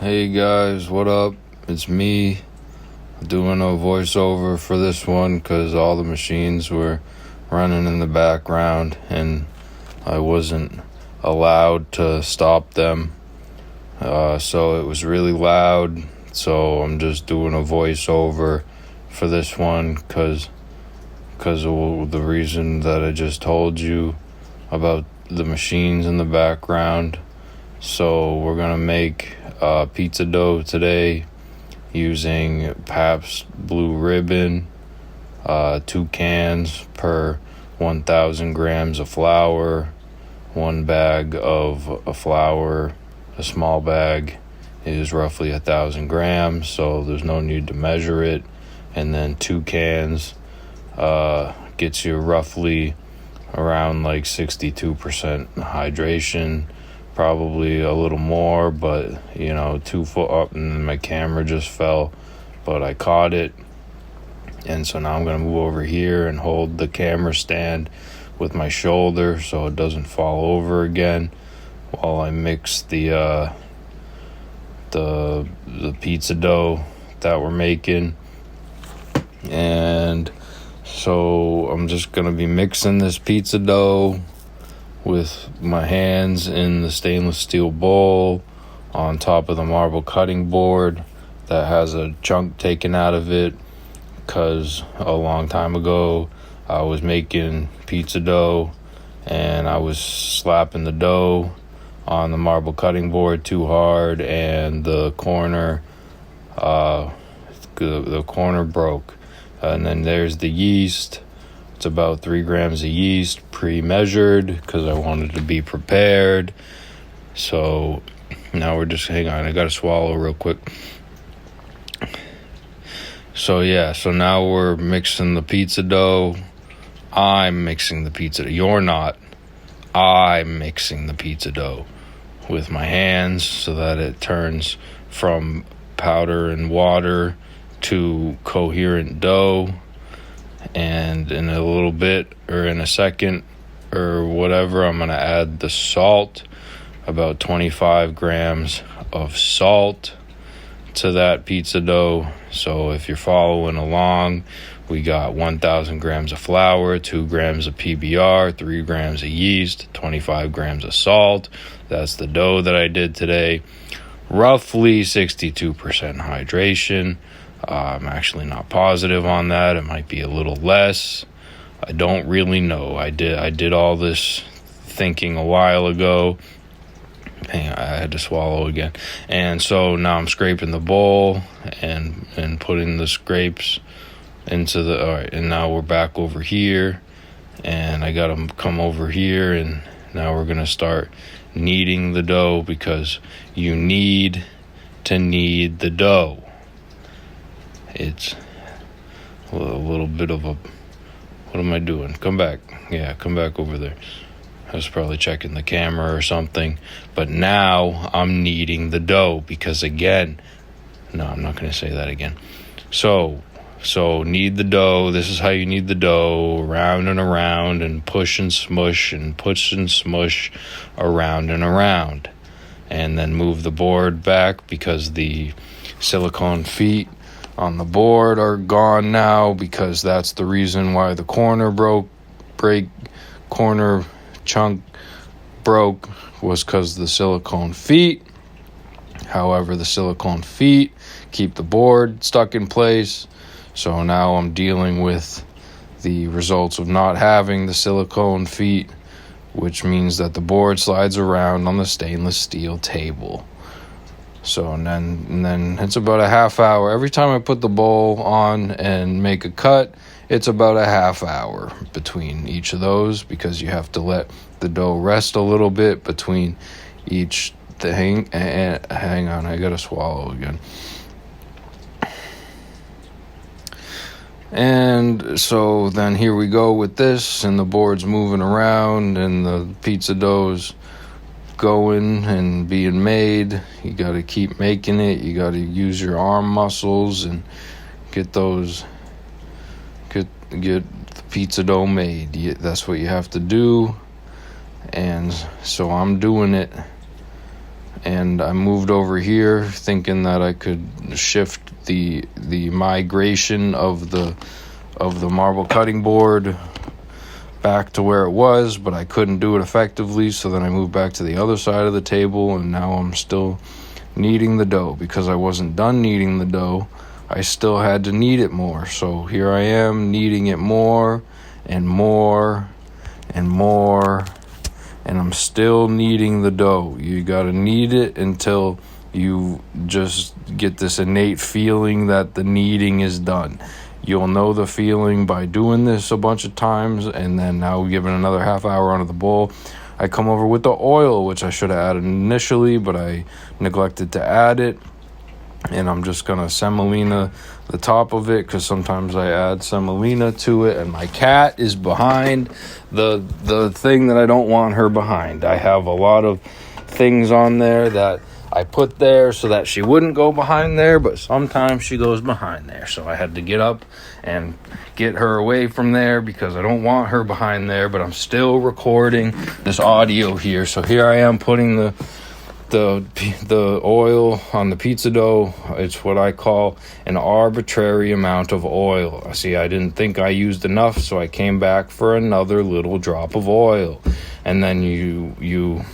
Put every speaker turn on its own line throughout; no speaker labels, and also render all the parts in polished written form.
Hey guys, what up? It's me doing a voiceover for this one because all the machines were running in the background and I wasn't allowed to stop them. So it was really loud, so I'm just doing a voiceover for this one because of the reason that I just told you about the machines in the background. So we're gonna make pizza dough today using Pabst Blue Ribbon, 2 cans per 1,000 grams of flour, 1 bag of flour. A small bag is roughly 1,000 grams, so there's no need to measure it. And then 2 cans gets you roughly around like 62% hydration. Probably a little more, but 2 foot up and my camera just fell, but I caught it. And so now I'm going to move over here and hold the camera stand with my shoulder so it doesn't fall over again while I mix the pizza dough that we're making. And so I'm just going to be mixing this pizza dough with my hands in the stainless steel bowl on top of the marble cutting board that has a chunk taken out of it, because a long time ago I was making pizza dough and I was slapping the dough on the marble cutting board too hard, and the corner broke. And then there's the yeast. It's about 3 grams of yeast, pre-measured, because I wanted to be prepared. So now we're just, hang on, I gotta swallow real quick. So now we're mixing the pizza dough. I'm mixing the pizza dough. You're not. I'm mixing the pizza dough with my hands so that it turns from powder and water to coherent dough. And in a little bit, or in a second, or whatever, I'm going to add the salt, about 25 grams of salt to that pizza dough. So if you're following along, we got 1,000 grams of flour, 2 grams of PBR, 3 grams of yeast, 25 grams of salt. That's the dough that I did today. Roughly 62% hydration. I'm actually not positive on that. It might be a little less. I don't really know. I did all this thinking a while ago. Hang on, I had to swallow again. And so now I'm scraping the bowl and putting the scrapes into the... All right, and now we're back over here. And I got to come over here, and now we're going to start kneading the dough, because you need to knead the dough. It's a little bit of a... What am I doing? Come back. Yeah, come back over there. I was probably checking the camera or something. But now I'm kneading the dough because, again... No, I'm not going to say that again. So knead the dough. This is how you knead the dough. Around and around, and push and smush and push and smush around and around. And then move the board back because the silicone feet on the board are gone now, because that's the reason why the corner chunk broke, was because the silicone feet. However, the silicone feet keep the board stuck in place. So now I'm dealing with the results of not having the silicone feet, which means that the board slides around on the stainless steel table. So and then it's about a half hour. Every time I put the bowl on and make a cut, it's about a half hour between each of those, because you have to let the dough rest a little bit between each thing. And hang on, I gotta swallow again. And so then here we go with this, and the board's moving around, and the pizza dough's going and being made. You got to keep making it. You got to use your arm muscles and get the pizza dough made. That's what you have to do. And so I'm doing it and I moved over here thinking that I could shift the migration of the marble cutting board back to where it was, but I couldn't do it effectively. So then I moved back to the other side of the table, and now I'm still kneading the dough. Because I wasn't done kneading the dough, I still had to knead it more. So here I am kneading it more and more and more, and I'm still kneading the dough. You gotta knead it until you just get this innate feeling that the kneading is done. You'll know the feeling by doing this a bunch of times. And then now giving another half hour onto the bowl, I come over with the oil, which I should have added initially, but I neglected to add it. And I'm just going to semolina the top of it, because sometimes I add semolina to it. And my cat is behind the thing that I don't want her behind. I have a lot of things on there that I put there so that she wouldn't go behind there, but sometimes she goes behind there. So I had to get up and get her away from there, because I don't want her behind there, but I'm still recording this audio here. So here I am putting the oil on the pizza dough. It's what I call an arbitrary amount of oil. See, I didn't think I used enough, so I came back for another little drop of oil. And then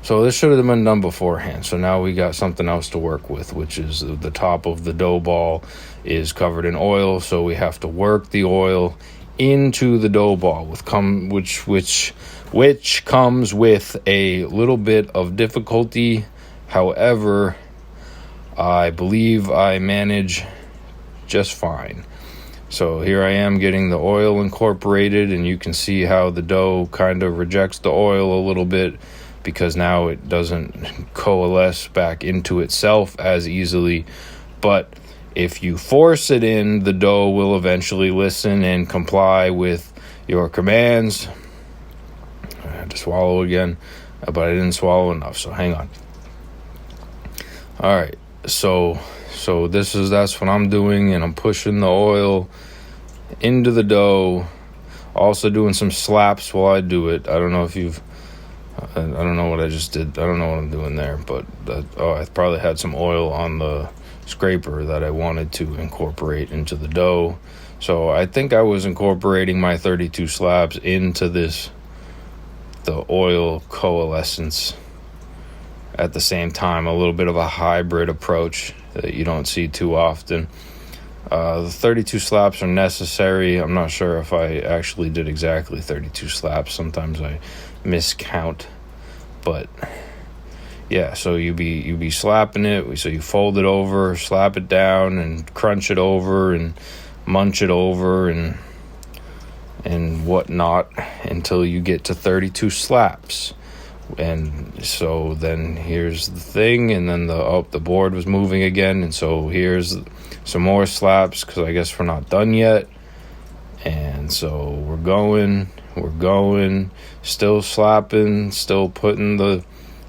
so this should have been done beforehand. So now we got something else to work with, which is the top of the dough ball is covered in oil. So we have to work the oil into the dough ball, which comes with a little bit of difficulty. However, I believe I manage just fine. So here I am getting the oil incorporated, and you can see how the dough kind of rejects the oil a little bit, because now it doesn't coalesce back into itself as easily. But if you force it in, the dough will eventually listen and comply with your commands. I had to swallow again, but I didn't swallow enough, so hang on. All right, so that's what I'm doing, and I'm pushing the oil into the dough. Also doing some slaps while I do it. I don't know what I just did. I don't know what I'm doing there, but I probably had some oil on the scraper that I wanted to incorporate into the dough. So I think I was incorporating my 32 slaps into the oil coalescence at the same time. A little bit of a hybrid approach that you don't see too often. The 32 slaps are necessary. I'm not sure if I actually did exactly 32 slaps. Sometimes I miscount, but yeah, so you be slapping it. So you fold it over, slap it down, and crunch it over, and munch it over, and whatnot, until you get to 32 slaps. And so then here's the thing, and then the board was moving again, and so here's some more slaps, because I guess we're not done yet. And so we're going, still slapping, still putting the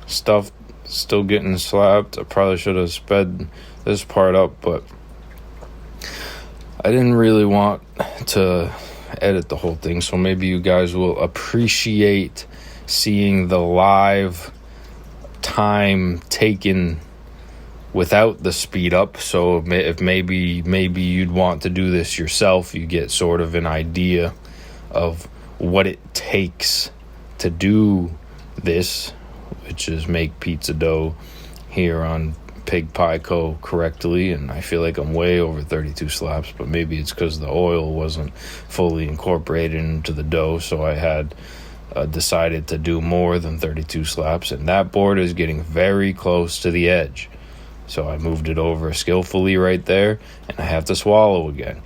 stuff, still getting slapped. I probably should have sped this part up, but I didn't really want to edit the whole thing, so maybe you guys will appreciate seeing the live time taken without the speed up. So if maybe you'd want to do this yourself, you get sort of an idea of what it takes to do this, which is make pizza dough here on Pig Pie Co. correctly. And I feel like I'm way over 32 slaps, but maybe it's because the oil wasn't fully incorporated into the dough, so I had decided to do more than 32 slaps, and that board is getting very close to the edge. So I moved it over skillfully right there, and I have to swallow again.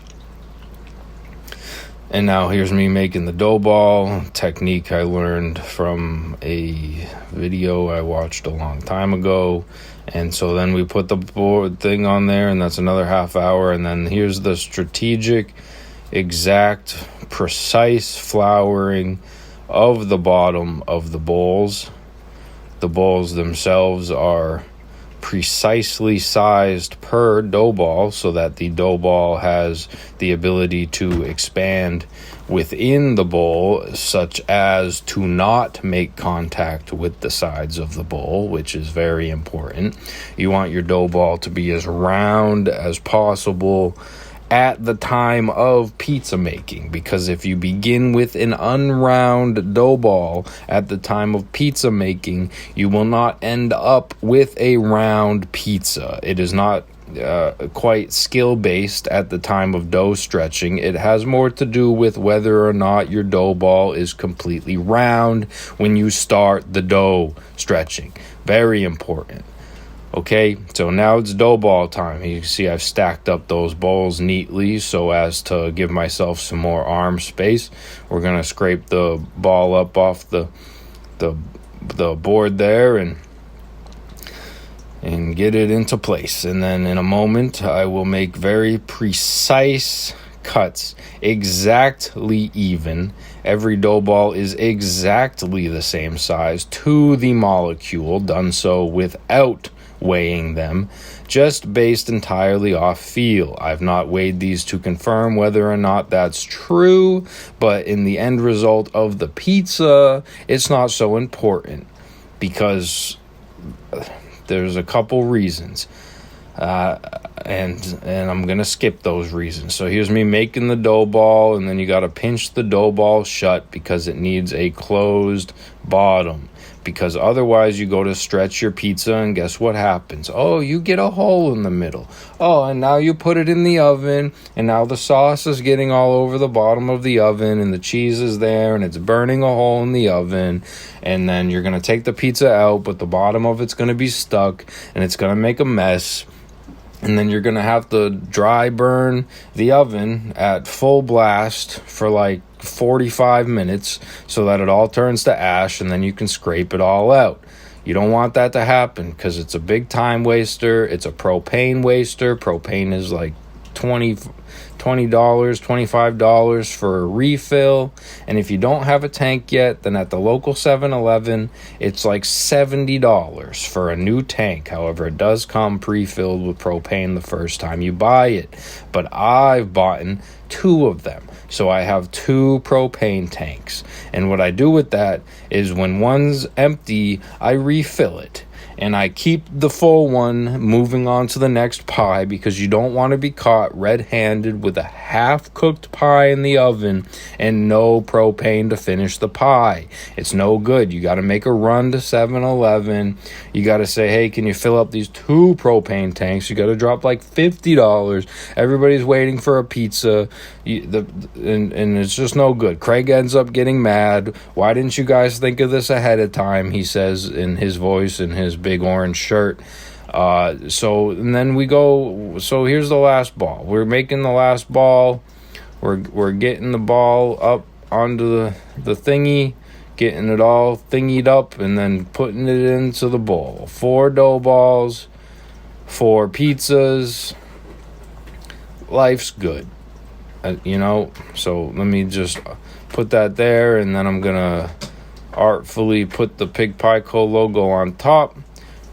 And now here's me making the dough ball, technique I learned from a video I watched a long time ago. And so then we put the board thing on there, and that's another half hour. And then here's the strategic, exact, precise flouring of the bottom of the bowls. The bowls themselves are precisely sized per dough ball so that the dough ball has the ability to expand within the bowl, such as to not make contact with the sides of the bowl, which is very important. You want your dough ball to be as round as possible at the time of pizza making, because if you begin with an unround dough ball at the time of pizza making, you will not end up with a round pizza. It is not quite skill based at the time of dough stretching. It has more to do with whether or not your dough ball is completely round when you start the dough stretching. Very important. Okay, so now it's dough ball time. You can see I've stacked up those bowls neatly so as to give myself some more arm space. We're going to scrape the ball up off the board there and get it into place. And then in a moment, I will make very precise cuts, exactly even. Every dough ball is exactly the same size to the molecule, done so without weighing them, just based entirely off feel. I've not weighed these to confirm whether or not that's true, but in the end result of the pizza, it's not so important because there's a couple reasons. And I'm gonna skip those reasons. So here's me making the dough ball, and then you gotta pinch the dough ball shut because it needs a closed bottom. Because otherwise you go to stretch your pizza and guess what happens? Oh, you get a hole in the middle. Oh, and now you put it in the oven, and now the sauce is getting all over the bottom of the oven, and the cheese is there, and it's burning a hole in the oven. And then you're gonna take the pizza out, but the bottom of it's gonna be stuck, and it's gonna make a mess. And then you're going to have to dry burn the oven at full blast for like 45 minutes so that it all turns to ash, and then you can scrape it all out. You don't want that to happen because it's a big time waster. It's a propane waster. Propane is like $20, $25 for a refill. And if you don't have a tank yet, then at the local 7-Eleven, it's like $70 for a new tank. However, it does come pre-filled with propane the first time you buy it. But I've bought 2 of them. So I have 2 propane tanks. And what I do with that is when one's empty, I refill it. And I keep the full one moving on to the next pie because you don't want to be caught red-handed with a half-cooked pie in the oven and no propane to finish the pie. It's no good. You got to make a run to 7-Eleven. You got to say, hey, can you fill up these 2 propane tanks? You got to drop like $50. Everybody's waiting for a pizza. And it's just no good. Craig ends up getting mad. Why didn't you guys think of this ahead of time? He says in his voice, in his big orange shirt. And then we go. So here's the last ball. We're making the last ball. We're getting the ball up onto the thingy, getting it all thingied up, and then putting it into the bowl. 4 dough balls, 4 pizzas. Life's good. So let me just put that there, and then I'm gonna artfully put the Pig Pie Co logo on top,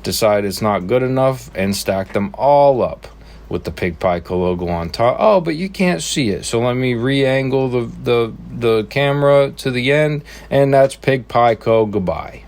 decide it's not good enough, and stack them all up with the Pig Pie Co logo on top. Oh, but you can't see it, so let me re-angle the camera to the end, and that's Pig Pie Co. Goodbye.